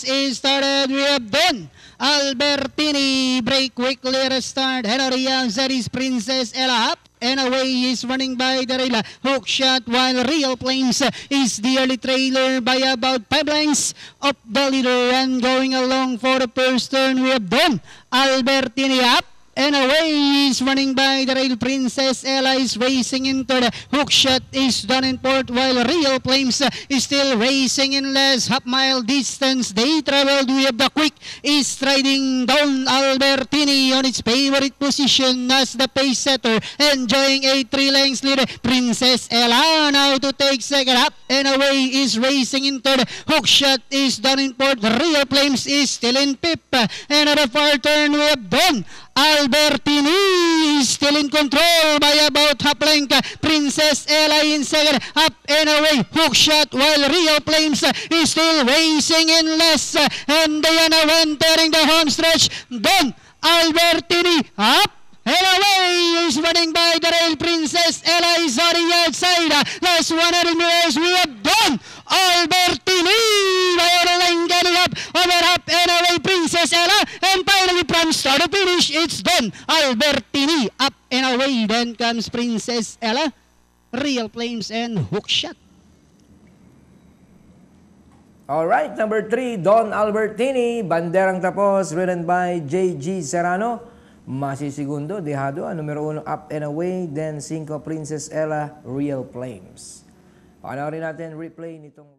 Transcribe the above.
has started. We have Don Albertini. Break quickly restart. Henry Zaris Princess Ella up. And away is running by the rail. Hook shot while Real Flames is the early trailer by about 5 lengths of the leader. And going along for the first turn, we have Don Albertini up. And away is running by the rail. Princess Ella is racing into the hook shot is done in port while Real Flames is still racing in less half-mile distance. They traveled. We have the quick is striding down Albertini on its favorite position as the pace setter, enjoying a 3 lengths lead. Princess Ella now to take second up, and away is racing into the hook shot is done in port. Real Flames is still in fifth, and at a far turn we have Don Albertini is still in control by about half length. Princess Ella in second, up and away. Hook shot while Real Flames is still racing in less. And they are now entering the home stretch. Don Albertini up and away is running by the rail. Princess Ella is on the outside. Last 100 meters we have Don Albertini. Getting up over up and away Princess Ella, and finally from start to finish it's Don Albertini up and away. Then comes Princess Ella, Real Flames, and hook shot. Alright, number 3, Don Albertini, banderang tapos, ridden by J.G. Serrano. Masisigundo, dejado, numero 1 up and away, then 5 Princess Ella, Real Flames. Panoorin natin replay nitong